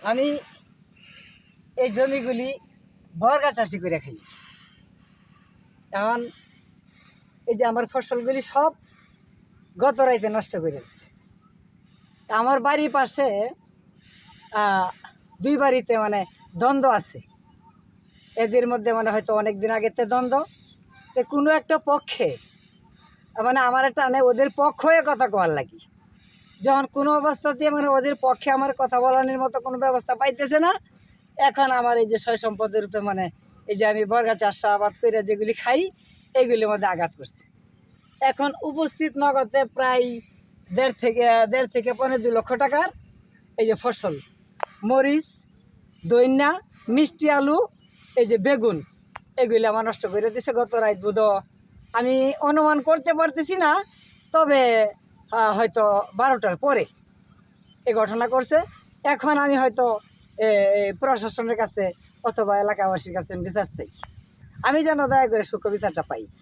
আমি এই জমিগুলি বর্গা চাষি করে খাই। এখন এই যে আমার ফসলগুলি সব গত রাইতে নষ্ট করে দিচ্ছে। আমার বাড়ির পাশে দুই বাড়িতে মানে দ্বন্দ্ব আছে। এদের মধ্যে মানে হয়তো অনেক দিন আগেতে দ্বন্দ্ব, তো কোনো একটা পক্ষে মানে আমার একটা ওদের পক্ষ হয়ে কথা কওয়ার লাগি, যখন কোনো অবস্থাতে মানে ওদের পক্ষে আমার কথা বলানোর মতো কোনো ব্যবস্থা পাইতেছে না, এখন আমার এই যে সয় সম্পদের রূপে মানে এই যে আমি বর্গা চাষাবাদ করে যেগুলি খাই এইগুলির মধ্যে আঘাত করছে। এখন উপস্থিত নগদে প্রায় দেড় থেকে 15-2 লক্ষ টাকার এই যে ফসল, মরিচ, দইন্না, মিষ্টি আলু, এই যে বেগুন, এগুলি আমার নষ্ট করে দিছে গত রাত বুধ। আমি অনুমান করতে পারতেছি না, তবে হয়তো 12টার পরে এই ঘটনা করছে। এখন আমি হয়তো প্রশাসনের কাছে অথবা এলাকাবাসীর কাছে বিচার চাই, আমি যেন দয়া করে সুখ বিচারটা পাই।